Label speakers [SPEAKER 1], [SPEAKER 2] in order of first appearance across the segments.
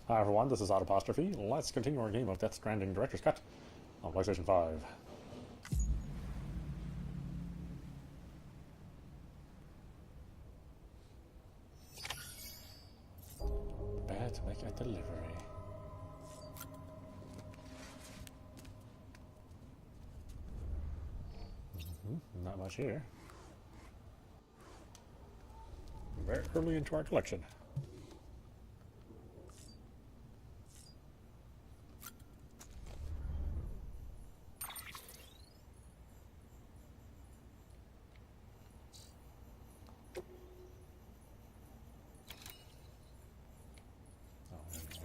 [SPEAKER 1] Hi everyone, this is audap. Let's continue our game of Death Stranding Director's Cut on PlayStation 5. Prepare to make a delivery. Not much here. Very early into our collection.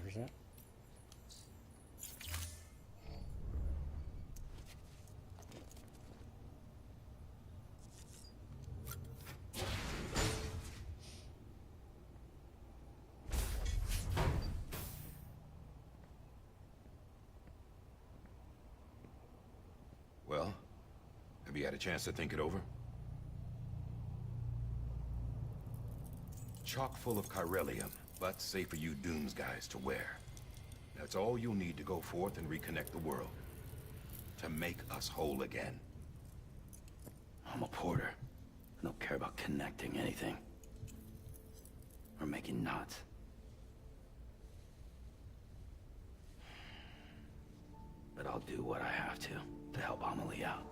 [SPEAKER 1] Where's that?
[SPEAKER 2] Well, have you had a chance to think it over? Chock full of chiralium, but safe for you Dooms guys to wear. That's all you'll need to go forth and reconnect the world. To make us whole again.
[SPEAKER 3] I'm a porter. I don't care about connecting anything. Or making knots. But I'll do what I have to help Amelie out.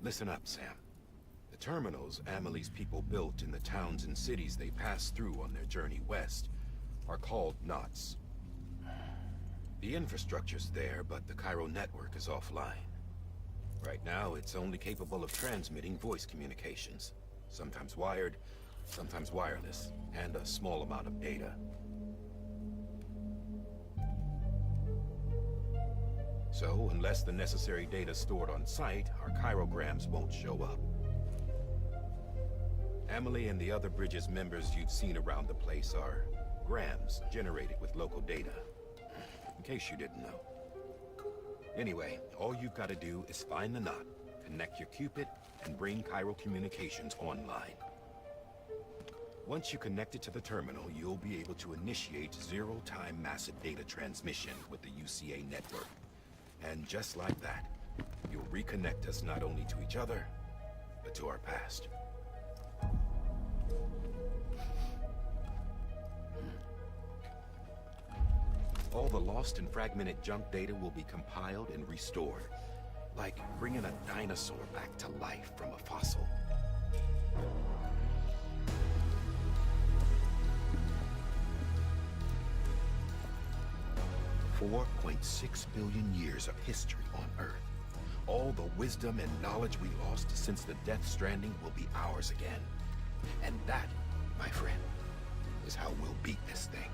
[SPEAKER 2] Listen up, Sam. The terminals Amelie's people built in the towns and cities they passed through on their journey west are called knots. The infrastructure's there, but the Cairo network is offline. Right now, it's only capable of transmitting voice communications. Sometimes wired, sometimes wireless, and a small amount of data. So, unless the necessary data stored on site, our chirograms won't show up. Amelie and the other Bridges members you've seen around the place are grams generated with local data. In case you didn't know. Anyway, all you've got to do is find the knot, connect your Cupid, and bring Cairo communications online. Once you connect it to the terminal, you'll be able to initiate zero-time massive data transmission with the UCA network. And just like that, you'll reconnect us not only to each other, but to our past. All the lost and fragmented junk data will be compiled and restored. Like bringing a dinosaur back to life from a fossil. $4.6 billion years of history on Earth. All the wisdom and knowledge we lost since the Death Stranding will be ours again. And that, my friend, is how we'll beat this thing.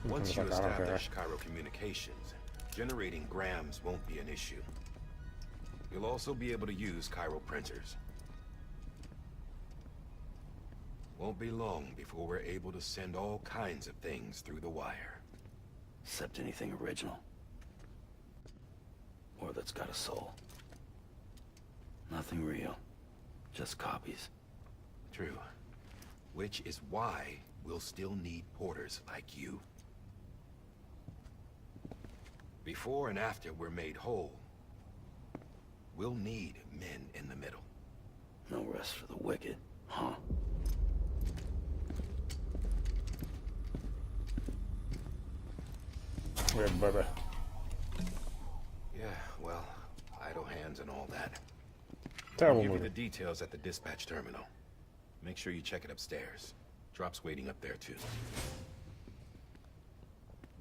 [SPEAKER 2] Once you establish Cairo communications, generating grams won't be an issue. You'll also be able to use Cairo printers. Won't be long before we're able to send all kinds of things through the wire.
[SPEAKER 3] Except anything original. Or that's got a soul. Nothing real. Just copies.
[SPEAKER 2] True. Which is why we'll still need porters like you. Before and after we're made whole, we'll need men in the middle.
[SPEAKER 3] No rest for the wicked, huh?
[SPEAKER 1] Weird baby.
[SPEAKER 2] Yeah, well, idle hands and all that.
[SPEAKER 1] Terrible
[SPEAKER 2] I'll give you
[SPEAKER 1] movie.
[SPEAKER 2] the details at the dispatch terminal. Make sure you check it upstairs. Drop's waiting up there too.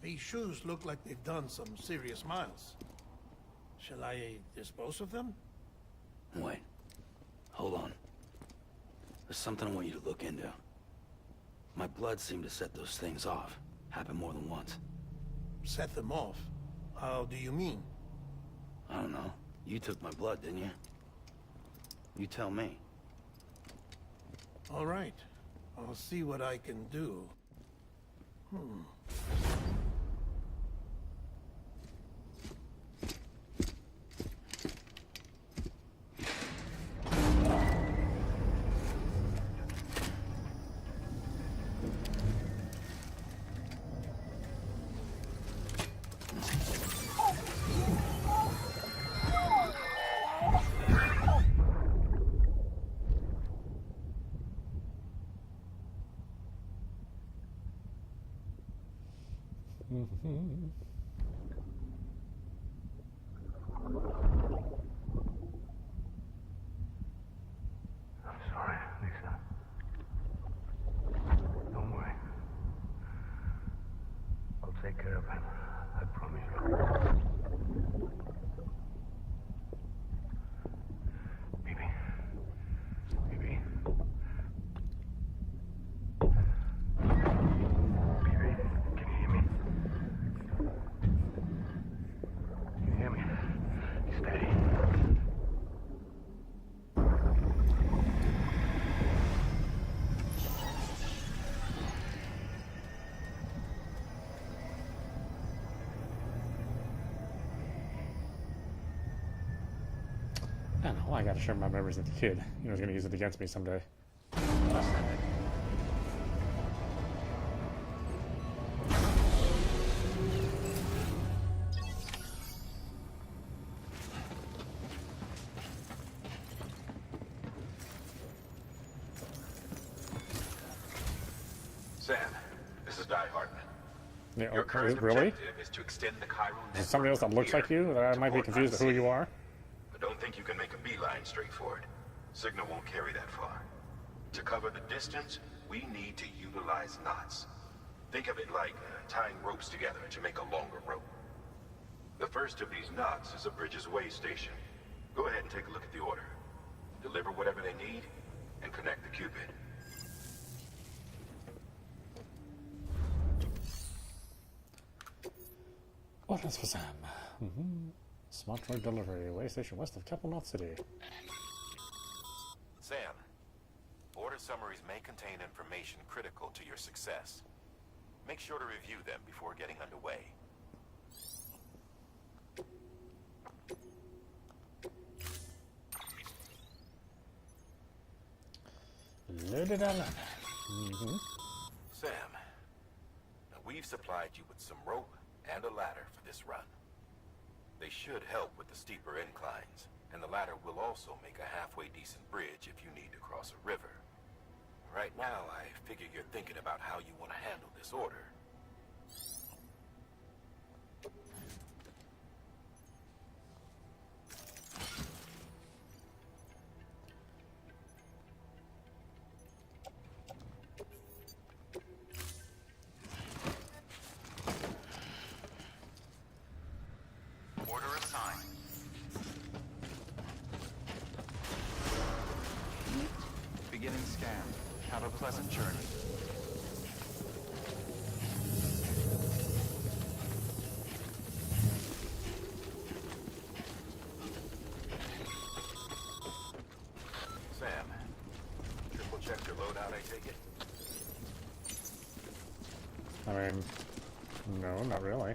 [SPEAKER 4] These shoes look like they've done some serious miles. Shall I dispose of them?
[SPEAKER 3] Wait. Hold on. There's something I want you to look into. My blood seemed to set those things off. Happened more than once.
[SPEAKER 4] Set them off? How do you mean?
[SPEAKER 3] I don't know. You took my blood, didn't you? You tell me.
[SPEAKER 4] All right. I'll see what I can do.
[SPEAKER 5] I'm sorry, Lisa. Don't worry. I'll take care of him. I promise you. Baby. Baby. Baby, can you hear me? Can you hear me? Steady.
[SPEAKER 1] I don't know, I gotta share my memories with the kid. You know, he's gonna use it against me someday.
[SPEAKER 2] Sam, this is Die Hardman.
[SPEAKER 1] Yeah,
[SPEAKER 2] Your current
[SPEAKER 1] really?
[SPEAKER 2] objective is to extend the chiral network.
[SPEAKER 1] Is there somebody else that looks like you? That I might be confused with who you are?
[SPEAKER 2] I don't think you can make a beeline straight for it. Signal won't carry that far. To cover the distance, we need to utilize knots. Think of it like tying ropes together to make a longer rope. The first of these knots is a Bridges Way station. Go ahead and take a look at the order. Deliver whatever they need, and connect the Cupid.
[SPEAKER 1] Orders for Sam. Smart drug delivery. Way station west of Capital North City.
[SPEAKER 2] Sam, order summaries may contain information critical to your success. Make sure to review them before getting underway.
[SPEAKER 1] Loaded on.
[SPEAKER 2] Sam, now we've supplied you with some rope and a ladder for this run. They should help with the steeper inclines, and the ladder will also make a halfway decent bridge if you need to cross a river. Right now, I figure you're thinking about how you want to handle this order.
[SPEAKER 6] Order assigned. Beginning scan. Have a pleasant journey.
[SPEAKER 2] Sam, triple check your loadout, I take it?
[SPEAKER 1] I mean, no, not really.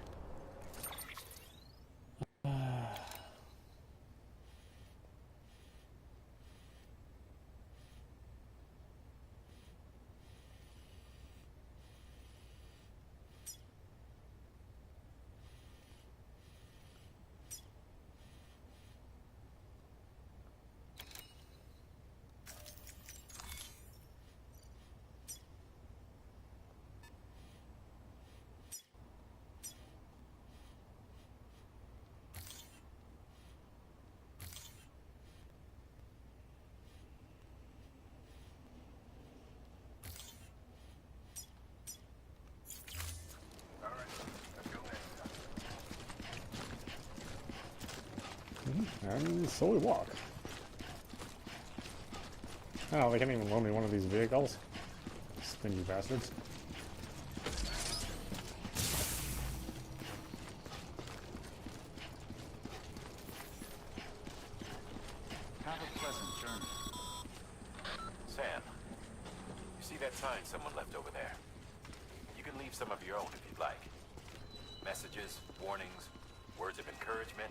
[SPEAKER 1] And so we walk. Oh, they can't even loan me one of these vehicles. Stingy bastards.
[SPEAKER 6] Have a pleasant journey.
[SPEAKER 2] Sam, you see that sign someone left over there? You can leave some of your own if you'd like. Messages, warnings, words of encouragement,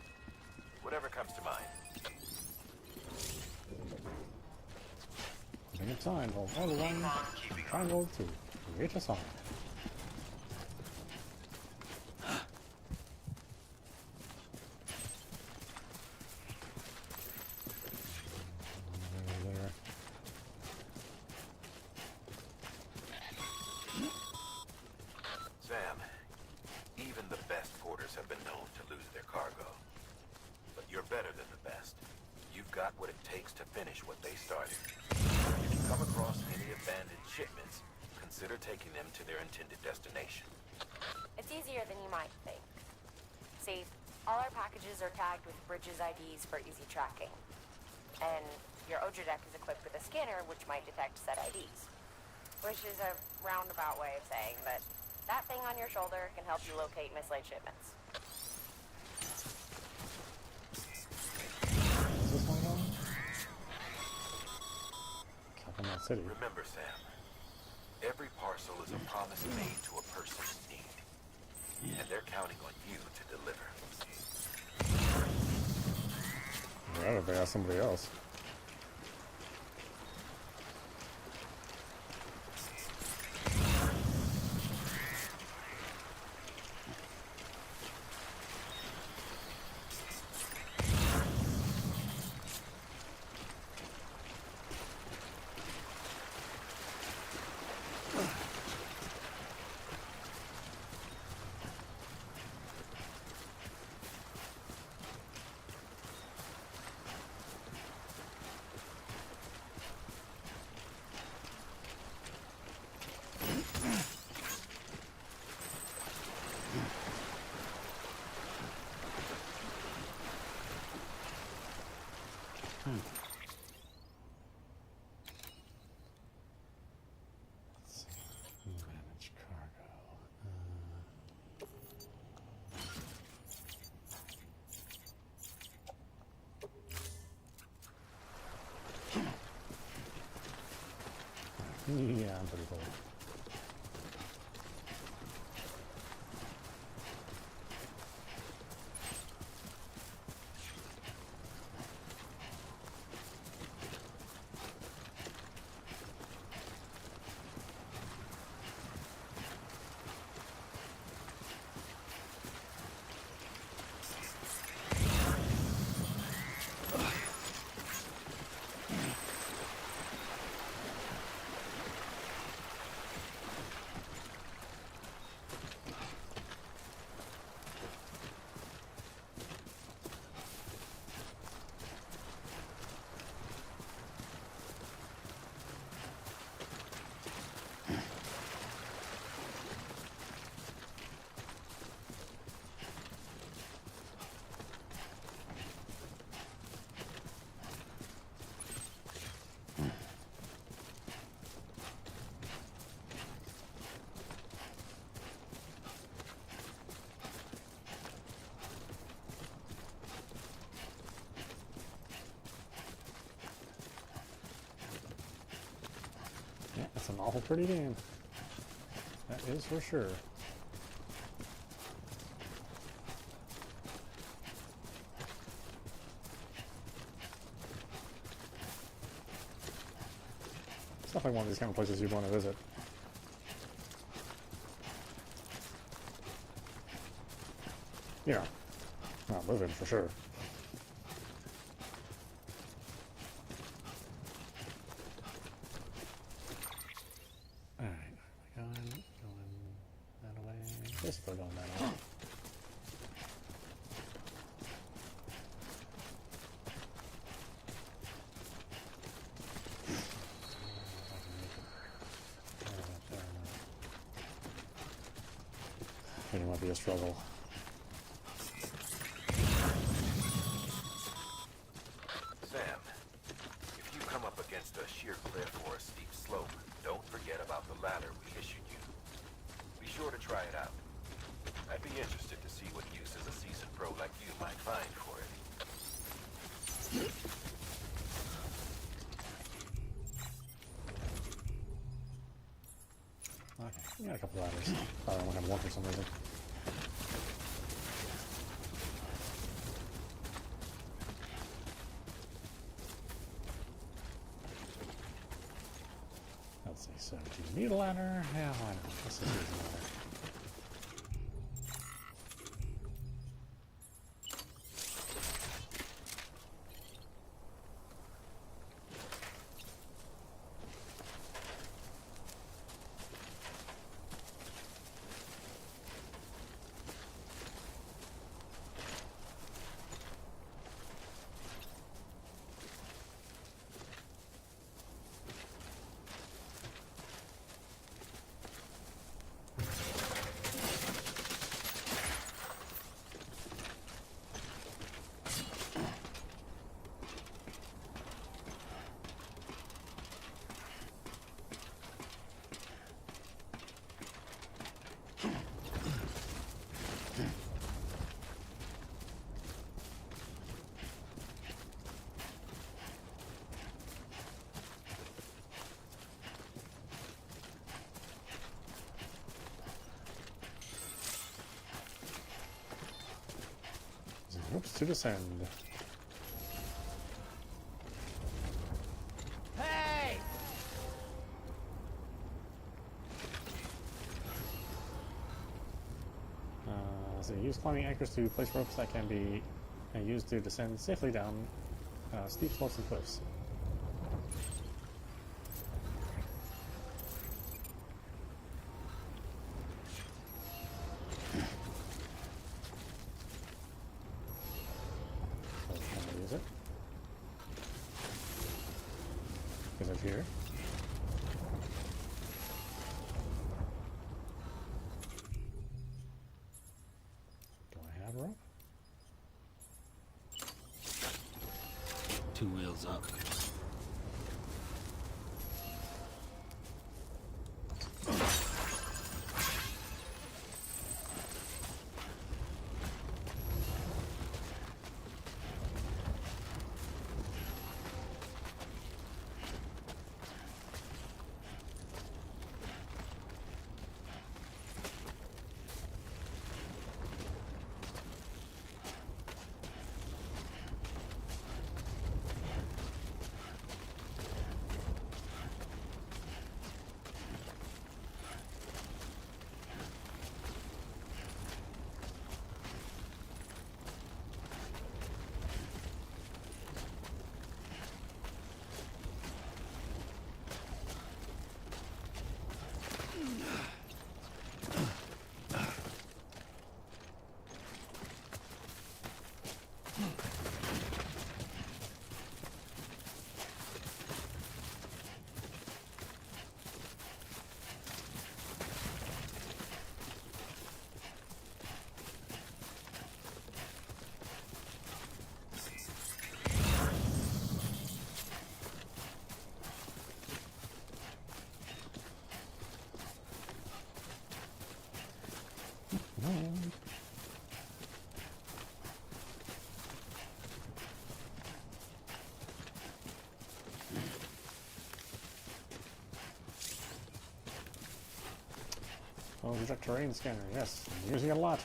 [SPEAKER 2] whatever comes to mind.
[SPEAKER 1] Bring a time, hold L1, triangle to create a song. There.
[SPEAKER 2] Sam, even the best porters have been known to lose their cargo. But you're better than the best. You've got what it takes to finish what they started. If you come across any abandoned shipments, consider taking them to their intended destination.
[SPEAKER 7] It's easier than you might think. See, all our packages are tagged with Bridges IDs for easy tracking. And your audap is equipped with a scanner which might detect said IDs. Which is a roundabout way of saying that that thing on your shoulder can help you locate mislaid shipments.
[SPEAKER 1] Is this one going? Capital City.
[SPEAKER 2] Remember, Sam, every parcel is a promise made to a person in need. And they're counting on you to deliver.
[SPEAKER 1] Right, if they ask somebody else. Let's see. Manage cargo. Yeah, I'm pretty cool. Yeah, it's an awful pretty game. That is for sure. It's definitely one of these kind of places you'd want to visit. You know, not live in for sure. Alright, going that way. Yes, we're going that way. It might be a struggle.
[SPEAKER 2] Sam, if you come up against a sheer cliff or a steep slope, don't forget about the ladder we issued you. Be sure to try it out. I'd be interested to see what uses a seasoned pro like you might find for it.
[SPEAKER 1] Yeah, a couple ladders. Thought I only had one for some reason. Let's see, so do you need a ladder? Yeah, why not? Let's just use a ladder. Oops, to descend.
[SPEAKER 4] Hey!
[SPEAKER 1] So use climbing anchors to place ropes that can be used to descend safely down steep slopes and cliffs. Here. Do I have rope?
[SPEAKER 3] 2 wheels up.
[SPEAKER 1] Oh, detect terrain scanner. Yes, I'm using it a lot.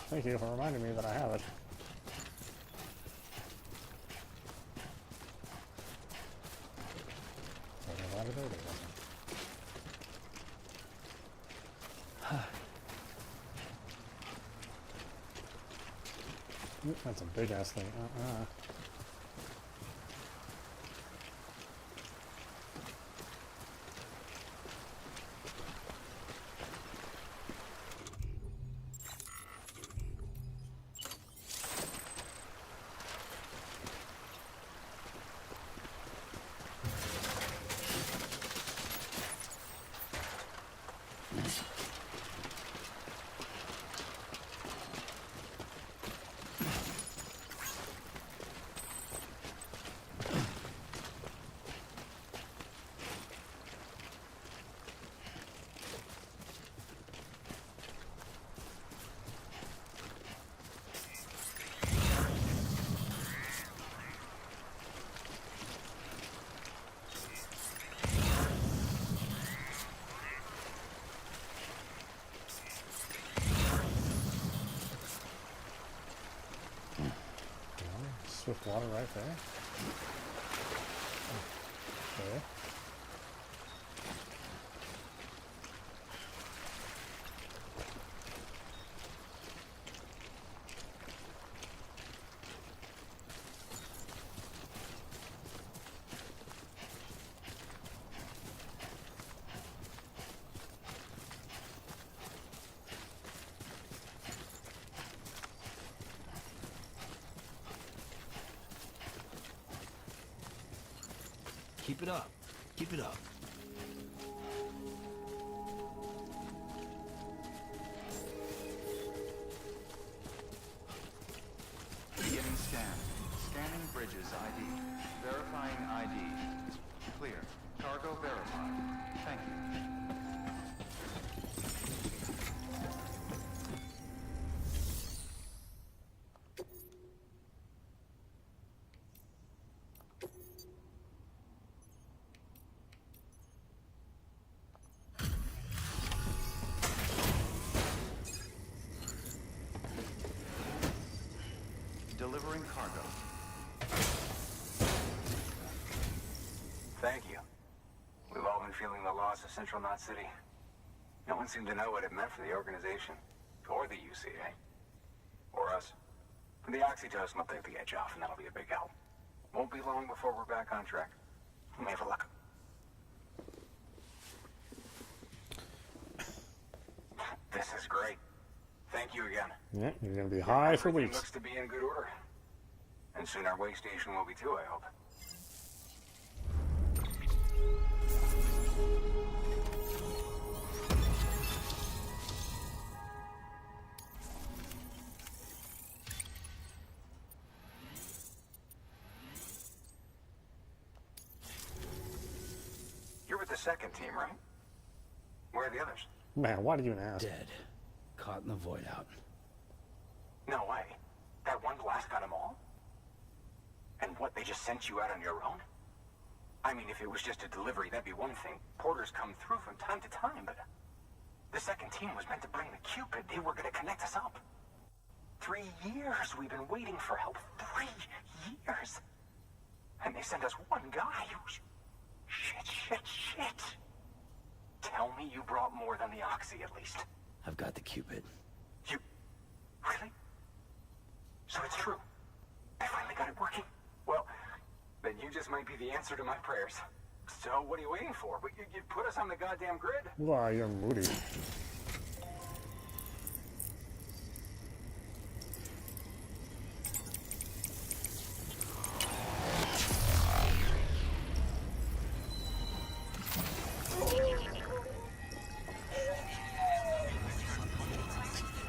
[SPEAKER 1] Thank you for reminding me that I have it. That's a big ass thing. with water right there. Okay.
[SPEAKER 3] Keep it up. Keep it up.
[SPEAKER 6] Beginning scan. Scanning bridges ID. Verifying ID. Clear. Cargo verified. Thank you. Delivering cargo.
[SPEAKER 8] Thank you. We've all been feeling the loss of Central Knot City. No one seemed to know what it meant for the organization, or the UCA, or us. The oxytocin will take the edge off, and that'll be a big help. Won't be long before we're back on track. We may have a look. This is great. Thank you again.
[SPEAKER 1] Yeah, you're gonna be high for
[SPEAKER 8] Everything
[SPEAKER 1] weeks.
[SPEAKER 8] looks to be in good order. And soon our way station will be too, I hope. You're with the second team, right? Where are the others?
[SPEAKER 1] Man, why did you even ask?
[SPEAKER 3] Dead. Caught in the void out.
[SPEAKER 8] No way. That one blast got them all? And what, they just sent you out on your own? I mean, if it was just a delivery, that'd be one thing. Porters come through from time to time, but the second team was meant to bring the Cupid. They were gonna connect us up. 3 years we've been waiting for help. 3 years. And they sent us one guy. Shit. Tell me you brought more than the Oxy, at least.
[SPEAKER 3] I've got the Cupid.
[SPEAKER 8] You... Really? So it's true. I finally got it working. Well, then you just might be the answer to my prayers. So what are you waiting for? You put us on the goddamn grid?
[SPEAKER 1] Wow, you're moody.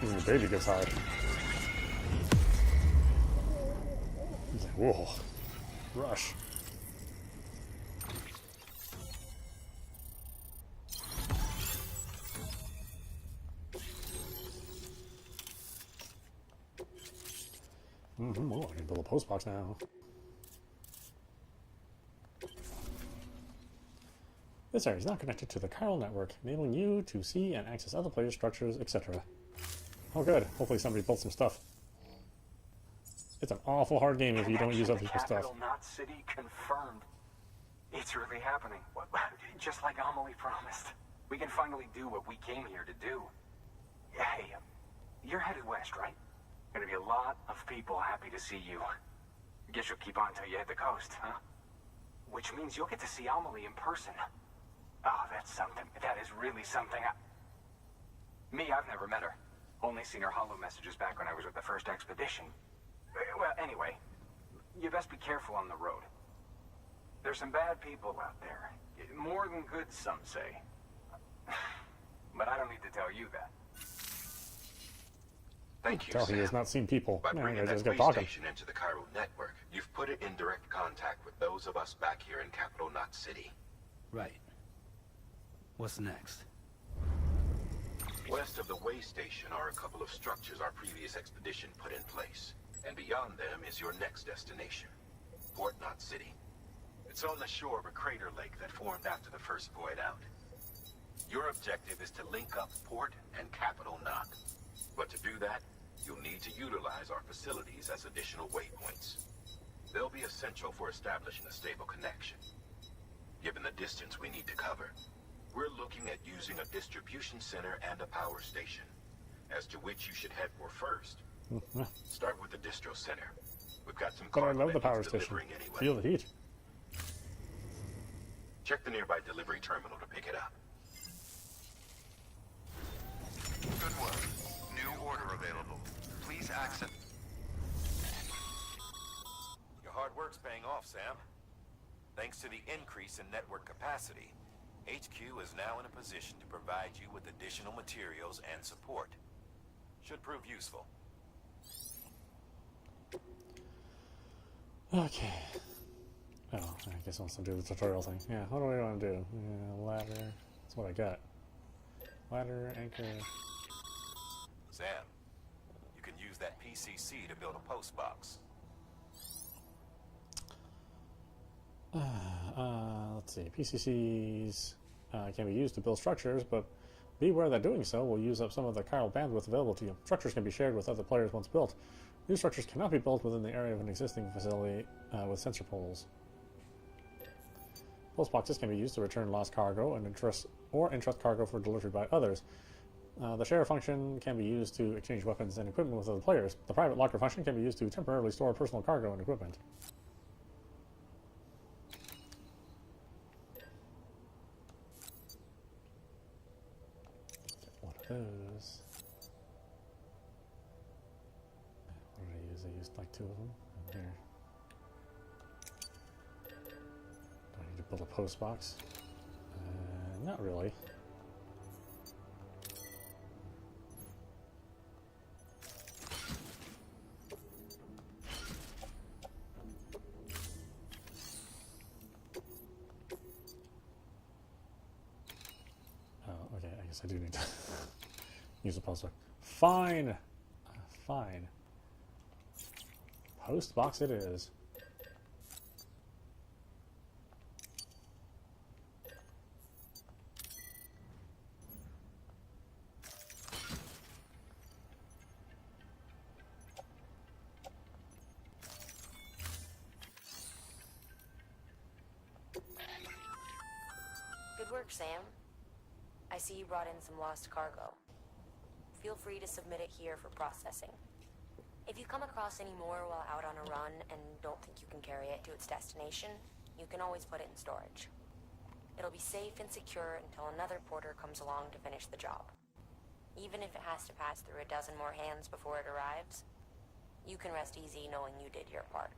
[SPEAKER 1] Even the baby gets high. He's like, whoa. Rush. Oh, I can build a post box now. This area is not connected to the chiral network, enabling you to see and access other players' structures, etc. Oh good, hopefully somebody built some stuff. It's an awful hard game if you don't use other people's stuff.
[SPEAKER 8] Capital Knot City confirmed. It's really happening. Just like Amelie promised. We can finally do what we came here to do. Hey, you're headed west, right? Gonna be a lot of people happy to see you. Guess you'll keep on till you hit the coast, huh? Which means you'll get to see Amelie in person. Oh, that's something. That is really something. Me, I've never met her. Only seen her holo messages back when I was with the first expedition. Well, anyway, you best be careful on the road. There's some bad people out there. More than good, some say. But I don't need to tell you that.
[SPEAKER 2] Thank you,
[SPEAKER 1] Tell he
[SPEAKER 2] Sam.
[SPEAKER 1] has not seen people.
[SPEAKER 2] By
[SPEAKER 1] Man,
[SPEAKER 2] bringing
[SPEAKER 1] I
[SPEAKER 2] that
[SPEAKER 1] just
[SPEAKER 2] way
[SPEAKER 1] get talking.
[SPEAKER 2] station into the chiral network, you've put it in direct contact with those of us back here in Capital Knot City.
[SPEAKER 3] Right. What's next?
[SPEAKER 2] West of the way station are a couple of structures our previous expedition put in place. And beyond them is your next destination, Port Knot City. It's on the shore of a crater lake that formed after the first void out. Your objective is to link up Port and Capital Knot. But to do that, you'll need to utilize our facilities as additional waypoints. They'll be essential for establishing a stable connection. Given the distance we need to cover, we're looking at using a distribution center and a power station, as to which you should head for first. Start with the distro center. We've got some
[SPEAKER 1] But I
[SPEAKER 2] cargo
[SPEAKER 1] love the
[SPEAKER 2] that
[SPEAKER 1] power
[SPEAKER 2] needs
[SPEAKER 1] station.
[SPEAKER 2] delivering anyway.
[SPEAKER 1] Feel the heat.
[SPEAKER 2] Check the nearby delivery terminal to pick it up.
[SPEAKER 6] Good work. New order available. Please access...
[SPEAKER 2] Your hard work's paying off, Sam. Thanks to the increase in network capacity, HQ is now in a position to provide you with additional materials and support. Should prove useful.
[SPEAKER 1] Okay. Oh, I guess I want to do the tutorial thing. Yeah, what do I want to do? Ladder. That's what I got. Ladder, anchor.
[SPEAKER 2] Sam, you can use that PCC to build a post box.
[SPEAKER 1] Let's see. PCCs can be used to build structures, but be aware that doing so will use up some of the chiral bandwidth available to you. Structures can be shared with other players once built. New structures cannot be built within the area of an existing facility with sensor poles. Post boxes can be used to return lost cargo and entrust cargo for delivery by others. The share function can be used to exchange weapons and equipment with other players. The private locker function can be used to temporarily store personal cargo and equipment. One of those. What did I use? I used like 2 of them. Here. Do I need to build a post box? Not really. Oh, okay, I guess I do need to use a post box. Fine! Fine. Post box it is.
[SPEAKER 7] Good work, Sam. I see you brought in some lost cargo. Feel free to submit it here for processing. If you come across any more while out on a run and don't think you can carry it to its destination, you can always put it in storage. It'll be safe and secure until another porter comes along to finish the job. Even if it has to pass through a dozen more hands before it arrives, you can rest easy knowing you did your part.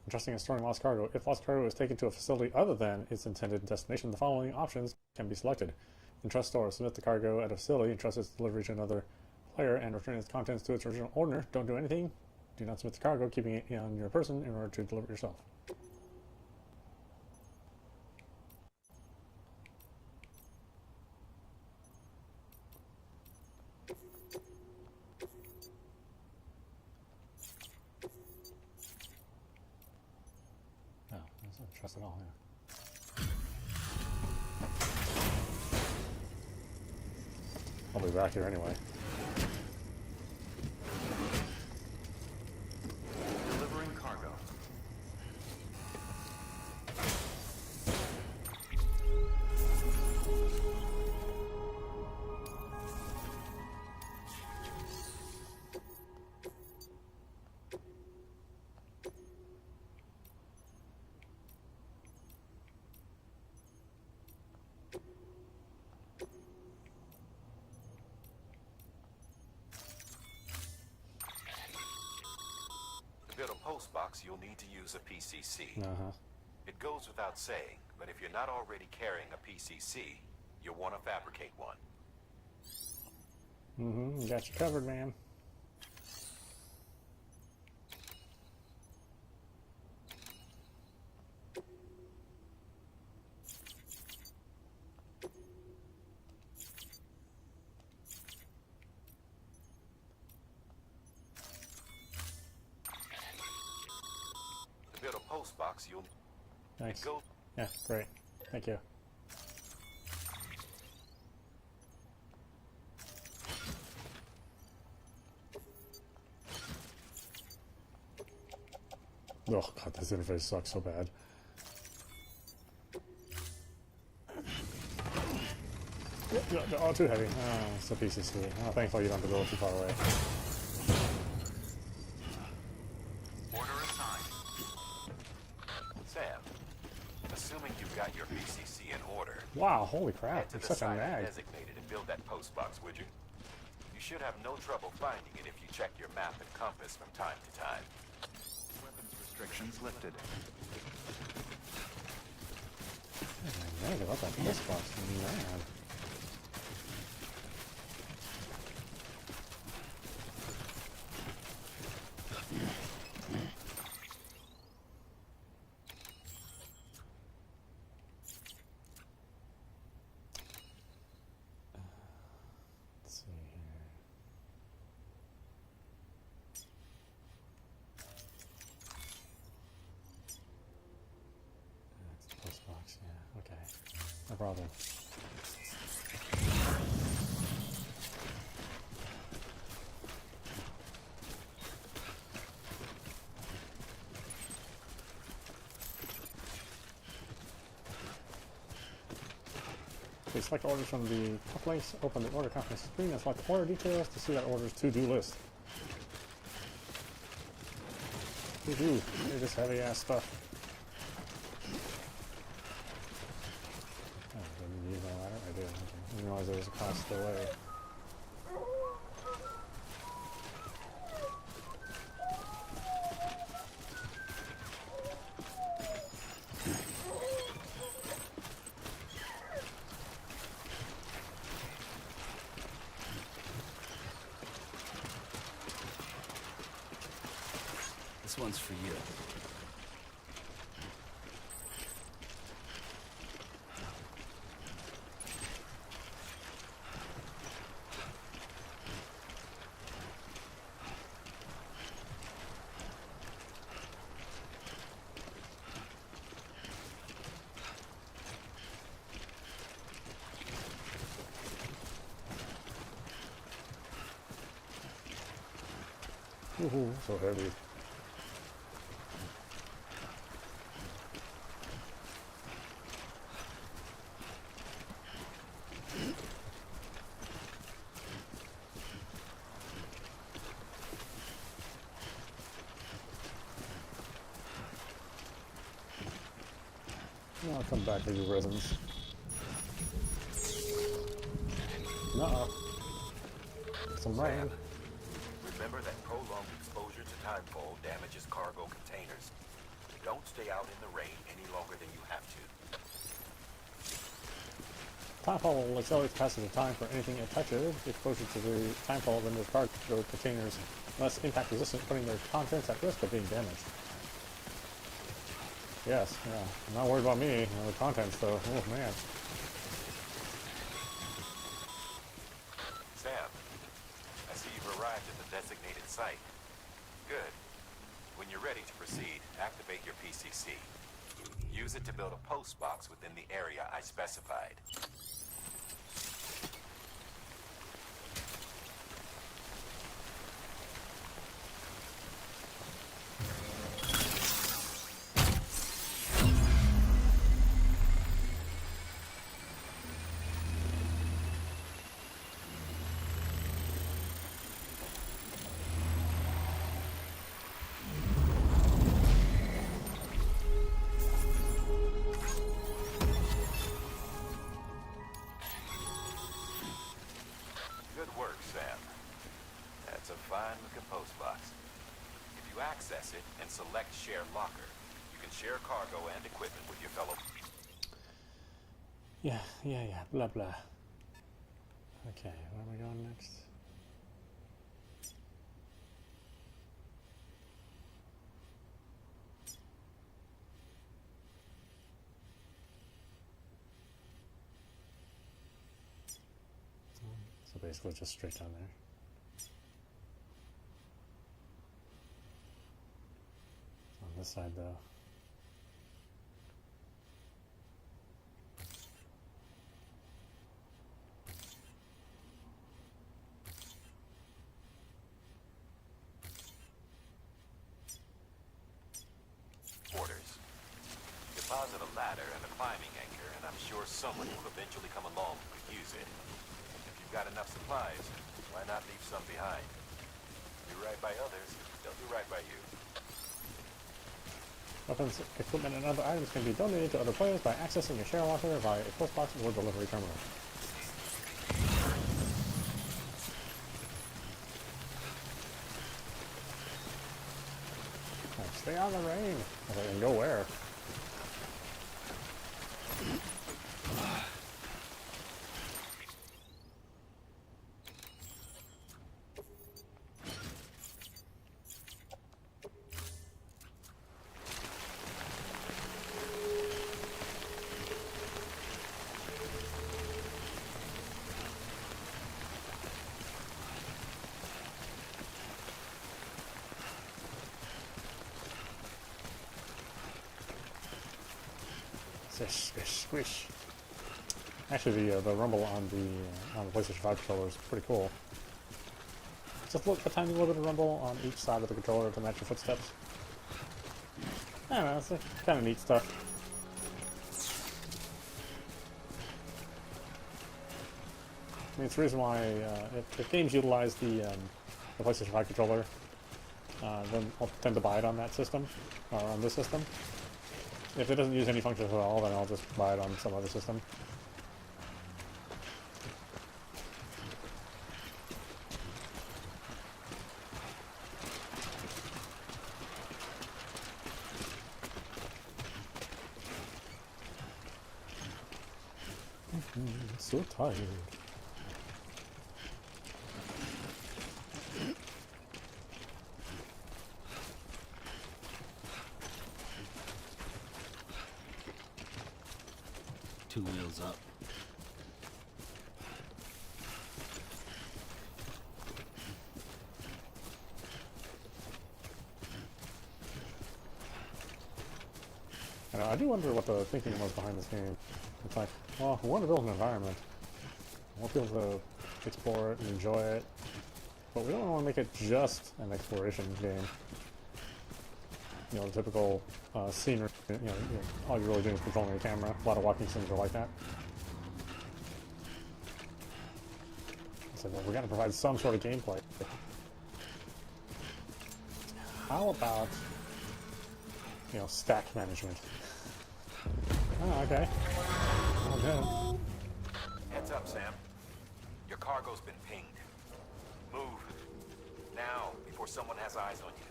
[SPEAKER 1] Entrusting and storing lost cargo. If lost cargo is taken to a facility other than its intended destination, the following options can be selected. Entrust store. Submit the cargo at a facility, entrust its delivery to another player, and return its contents to its original owner. Don't do anything. Do not submit the cargo, keeping it on your person in order to deliver it yourself. No, that's not trust at all, yeah. I'll be back here anyway.
[SPEAKER 6] Delivering cargo.
[SPEAKER 2] To build a post box, you'll need to use a PCC.
[SPEAKER 1] Uh-huh.
[SPEAKER 2] It goes without saying, but if you're not already carrying a PCC, you'll want to fabricate one.
[SPEAKER 1] Mm-hmm. Got you covered, man.
[SPEAKER 2] To build a post box, you'll
[SPEAKER 1] Thanks.
[SPEAKER 2] go.
[SPEAKER 1] Yeah, great. Thank you. Oh god, this interface sucks so bad. Oh, too heavy. Oh, it's a PCC. Oh, thankfully you don't have to go too far away.
[SPEAKER 6] Order assigned.
[SPEAKER 2] Sam, assuming you've got your PCC in order,
[SPEAKER 1] Wow, holy crap,
[SPEAKER 2] head to
[SPEAKER 1] it's
[SPEAKER 2] the
[SPEAKER 1] such a
[SPEAKER 2] site
[SPEAKER 1] nag.
[SPEAKER 2] designated and build that post box, would you? You should have no trouble finding it if you check your map and compass from time to time.
[SPEAKER 6] Weapons restrictions lifted.
[SPEAKER 1] I'm nag about that post box, man. Let's see here. That's the post box, yeah, okay. No problem. Please select orders from the top links, open the order confirmation screen, and select order details to see that order's to-do list. To-do, they're just heavy ass stuff. Oh, didn't use my ladder? I did, okay. I didn't realize there was a cost delay.
[SPEAKER 3] This one's for you.
[SPEAKER 1] Woohoo, so heavy. I'll come back to you resins. Uh-oh. Some rain.
[SPEAKER 2] Remember that prolonged exposure to timefall damages cargo containers. Don't stay out in the rain any longer than you have to.
[SPEAKER 1] Timefall will accelerate the passage of time for anything it touches. Exposure to the timefall renders cargo containers less impact resistant, putting their contents at risk of being damaged. Yes, yeah. I'm not worried about me, the contents though. Oh man.
[SPEAKER 2] Sam, I see you've arrived at the designated site. Good. When you're ready to proceed, activate your PCC. Use it to build a post box within the area I specified. Access it and select Share Locker. You can share cargo and equipment with your fellow.
[SPEAKER 1] Yeah, blah blah. Okay, where am I going next? So basically just straight down there. On this side though.
[SPEAKER 2] deposit a ladder and a climbing anchor, and I'm sure someone will eventually come along who could use it. If you've got enough supplies, why not leave some behind? Do right by others, they'll do right by you.
[SPEAKER 1] Weapons, equipment, and other items can be donated to other players by accessing a share locker via a postbox or delivery terminal. Oh, stay out of the rain. Okay, and go where? Squish, squish. Actually, the rumble on the PlayStation 5 controller is pretty cool. Just a tiny little bit of rumble on each side of the controller to match your footsteps. I don't know, it's kind of neat stuff. I mean, it's the reason why if games utilize the PlayStation 5 controller, then I'll tend to buy it on that system, or on this system. If it doesn't use any functions at all, then I'll just buy it on some other system. So tired.
[SPEAKER 9] Two wheels up.
[SPEAKER 1] I do wonder what the thinking was behind this game. It's like, well, we want to build an environment. We want people to explore it and enjoy it, but we don't want to make it just an exploration game. You know, the typical scenery, all you're really doing is controlling the camera. A lot of walking sims are like that. It's like, well, we got to provide some sort of gameplay. How about, stack management? Oh, okay. Oh,
[SPEAKER 2] Heads up, Sam. Your cargo's been pinged. Move. Now, before someone has eyes on you.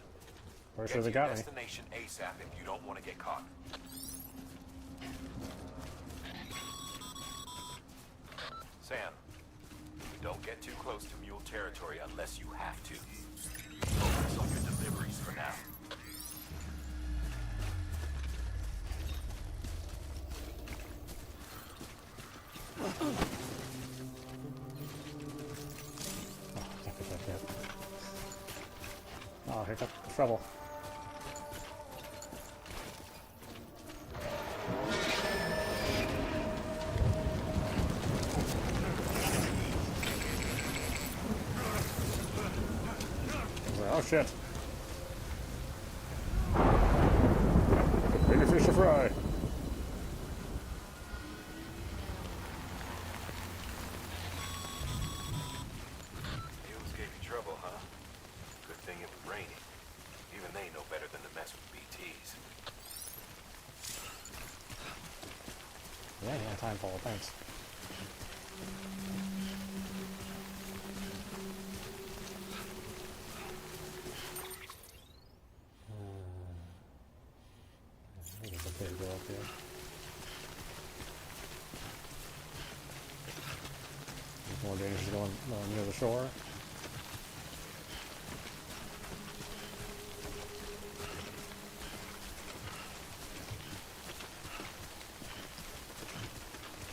[SPEAKER 1] Where sure they got me.
[SPEAKER 2] Destination ASAP if you don't want to get caught. Sam, don't get too close to mule territory unless you have to. Focus on your deliveries for now.
[SPEAKER 1] Oh, here comes trouble. Oh shit. Bigger fish to fry.
[SPEAKER 2] Mules gave you trouble, huh? Good thing it was raining. Even they know better than to mess with BTs.
[SPEAKER 1] Yeah, time for it, thanks. There's a big girl up here. There's more dangerous going near the shore.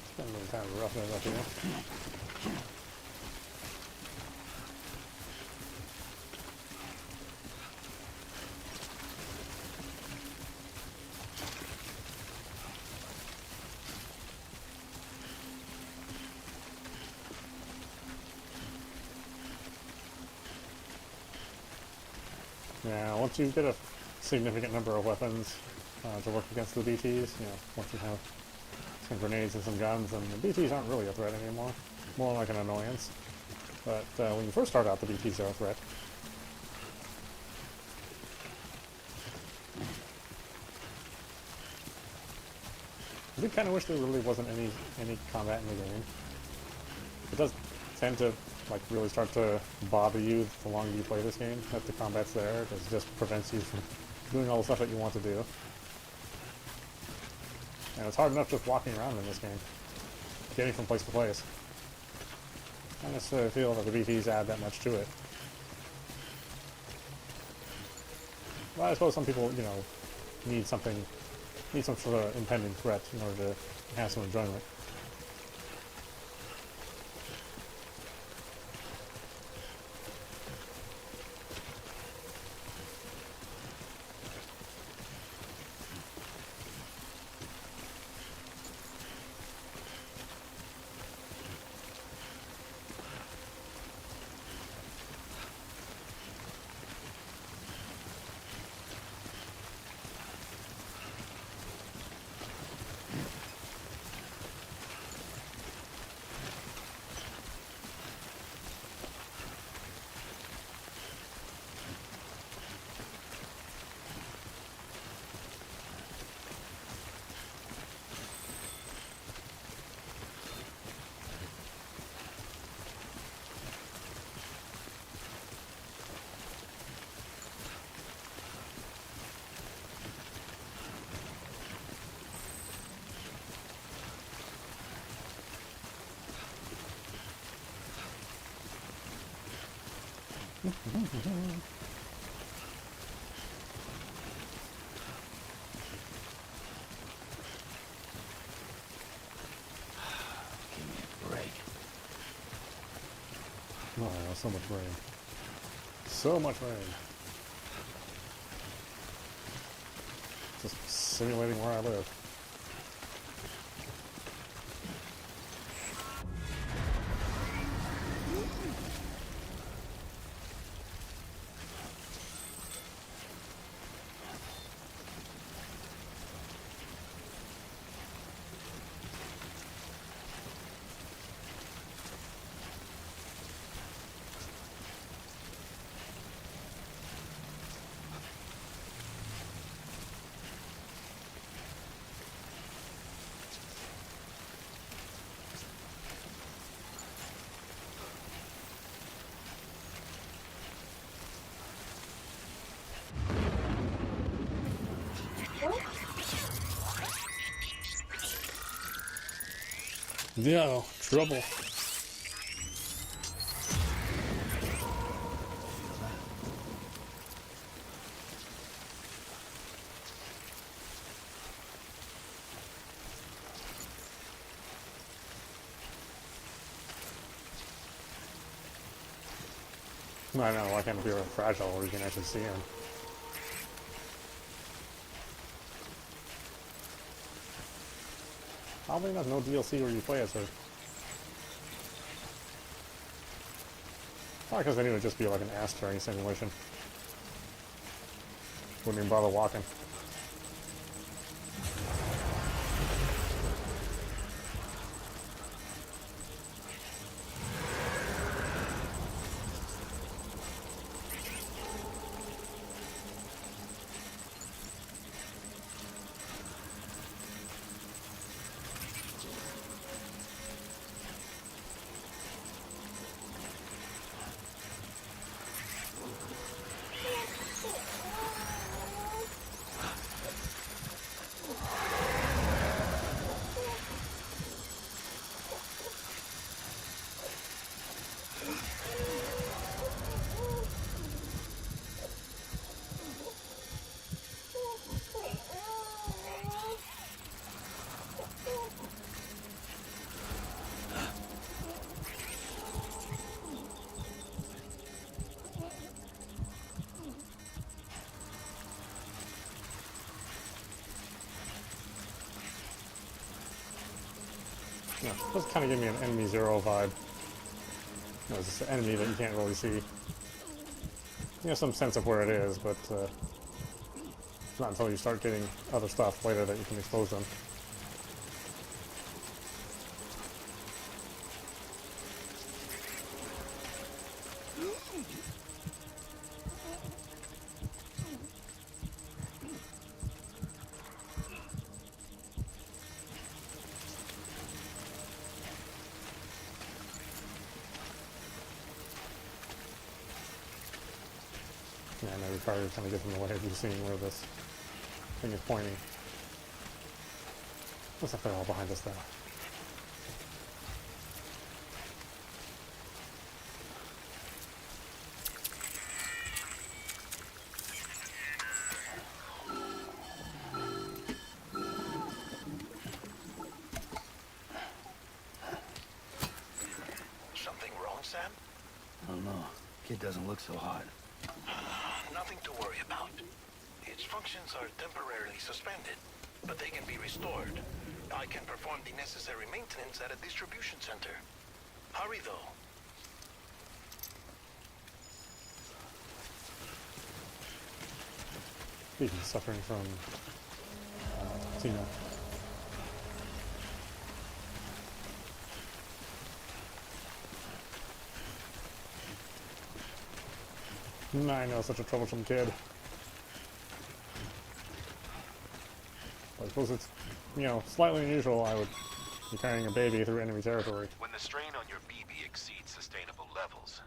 [SPEAKER 1] It's been a little kind of rough up here. Yeah, once you get a significant number of weapons, to work against the BTs. You know, once you have some grenades and some guns, and the BTs aren't really a threat anymore. More like an annoyance. But when you first start out, the BTs are a threat. I do kind of wish there really wasn't any combat in the game. It does tend to like really start to bother you the longer you play this game, that the combat's there, because it just prevents you from doing all the stuff that you want to do. And it's hard enough just walking around in this game, getting from place to place. I don't necessarily feel that the BTs add that much to it. Well, I suppose some people, you know, need some sort of impending threat in order to have some enjoyment.
[SPEAKER 3] Give me a break.
[SPEAKER 1] Oh, so much rain. So much rain. Just simulating where I live. Yeah, trouble. I know, why can't it be real fragile where you can actually see him? Probably not no DLC where you play as her. Probably because then it would just be like an ass tearing simulation. Wouldn't even bother walking. Yeah, it does kind of give me an enemy zero vibe. You know, it's just an enemy that you can't really see. You have some sense of where it is, but It's not until you start getting other stuff later that you can expose them. Yeah, I know you're probably trying to get in the way of you seeing where this thing is pointing. Looks like they're all behind us though.
[SPEAKER 4] Something wrong, Sam?
[SPEAKER 3] I don't know. Kid doesn't look so hot.
[SPEAKER 4] Nothing to worry about. Its functions are temporarily suspended, but they can be restored. I can perform the necessary maintenance at a distribution center. Hurry, though.
[SPEAKER 1] He's suffering from Tina. I know, such a troublesome kid. I suppose it's, you know, slightly unusual I would be carrying a baby through enemy territory.
[SPEAKER 2] When the strain on your BB exceeds sustainable levels,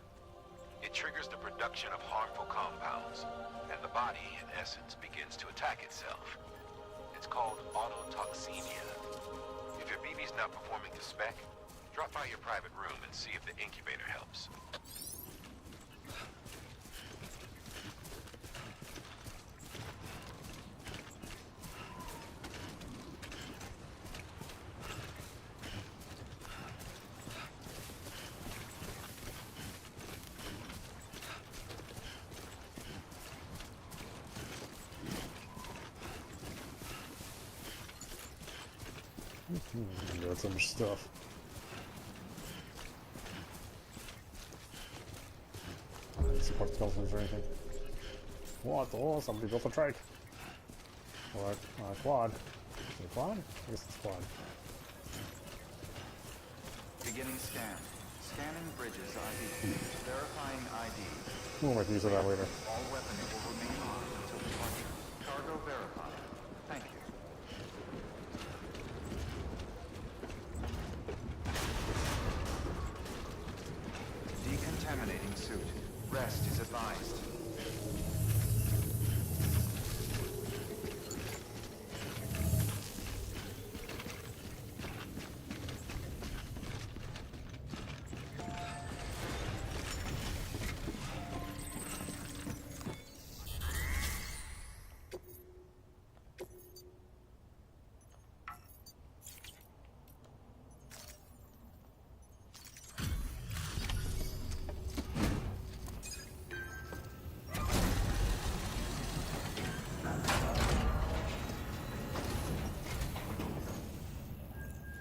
[SPEAKER 2] it triggers the production of harmful compounds, and the body, in essence, begins to attack itself. It's called autotoxemia. If your BB's not performing to spec, drop by your private room and see if the incubator helps.
[SPEAKER 1] Got some stuff. I don't support skeletons or anything. What? Oh, somebody built a trike. Or a quad. Is it a quad? I guess it's a quad.
[SPEAKER 6] Beginning scan. Scanning bridges ID. Verifying ID.
[SPEAKER 1] We'll make use of that later.
[SPEAKER 6] All weapons will remain on until departure. Cargo verified. Thank you. Decontaminating suit. Rest is advised.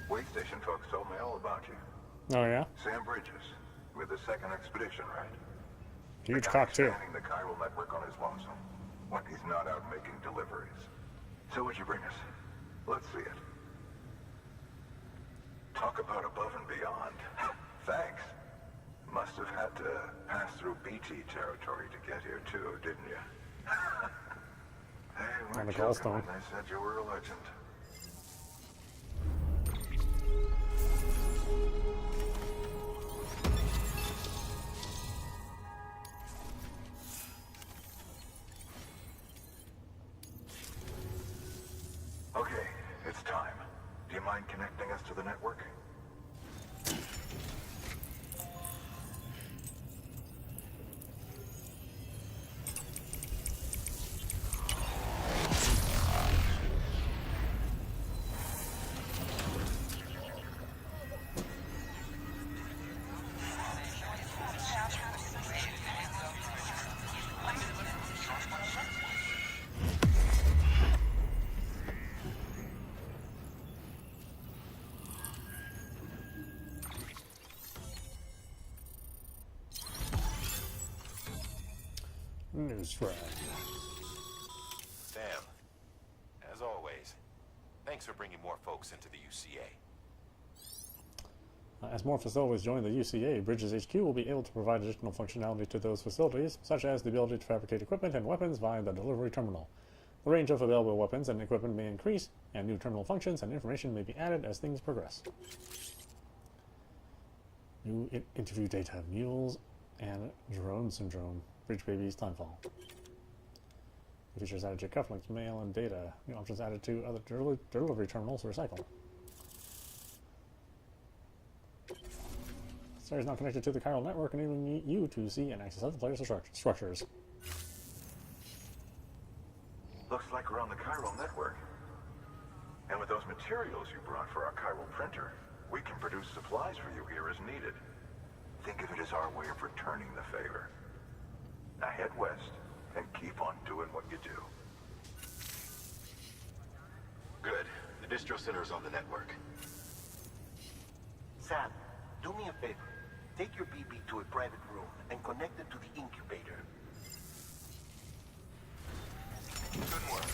[SPEAKER 9] Way station folks told me all about you.
[SPEAKER 1] Oh yeah?
[SPEAKER 9] Sam Bridges, with the second expedition, right?
[SPEAKER 1] Huge
[SPEAKER 9] The guy
[SPEAKER 1] cock too.
[SPEAKER 9] expanding the chiral network on his lonesome, when he's not out making deliveries. So what'd you bring us? Let's see it. Talk about above and beyond. Thanks. Must have had to pass through BT territory to get here too, didn't you? Hey,
[SPEAKER 1] And
[SPEAKER 9] weren't
[SPEAKER 1] a
[SPEAKER 9] joking
[SPEAKER 1] gallstone.
[SPEAKER 9] when they said you were a legend. Okay, it's time. Do you mind connecting us to the network?
[SPEAKER 1] News frag.
[SPEAKER 2] Sam, for bringing more folks into the UCA.
[SPEAKER 1] As more facilities join the UCA, Bridges HQ will be able to provide additional functionality to those facilities, such as the ability to fabricate equipment and weapons via the delivery terminal. The range of available weapons and equipment may increase, and new terminal functions and information may be added as things progress. New interview data, mules and drone syndrome, bridge babies, timefall. New features added to cufflinks, mail, and data. New options added to other delivery terminals, recycle. Star is now connected to the chiral network, enabling you to see and access other players' structures.
[SPEAKER 9] Looks like we're on the chiral network. And with those materials you brought for our chiral printer, we can produce supplies for you here as needed. Think of it as our way of returning the favor. Now head west and keep on doing what you do.
[SPEAKER 2] Good. The distro center is on the network.
[SPEAKER 4] Sam, do me a favor. Take your BB to a private room and connect it to the incubator.
[SPEAKER 6] Good work.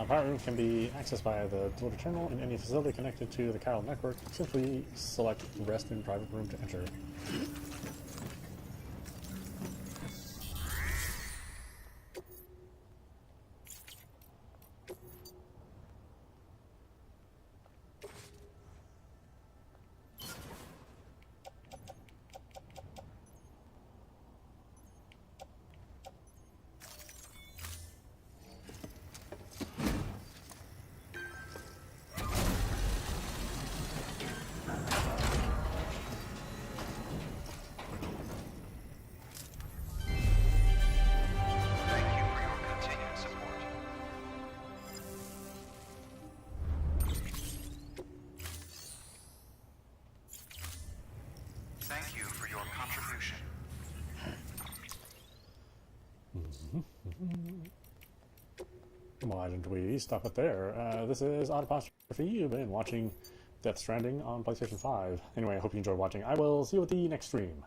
[SPEAKER 1] Private room can be accessed via the delivery terminal in any facility connected to the chiral network. Simply select rest in private room to enter.
[SPEAKER 6] Thank you for your continued support. Thank you for your contribution.
[SPEAKER 1] Why didn't we stop it there? This is audap. You've been watching Death Stranding on PlayStation 5. Anyway, I hope you enjoyed watching. I will see you at the next stream.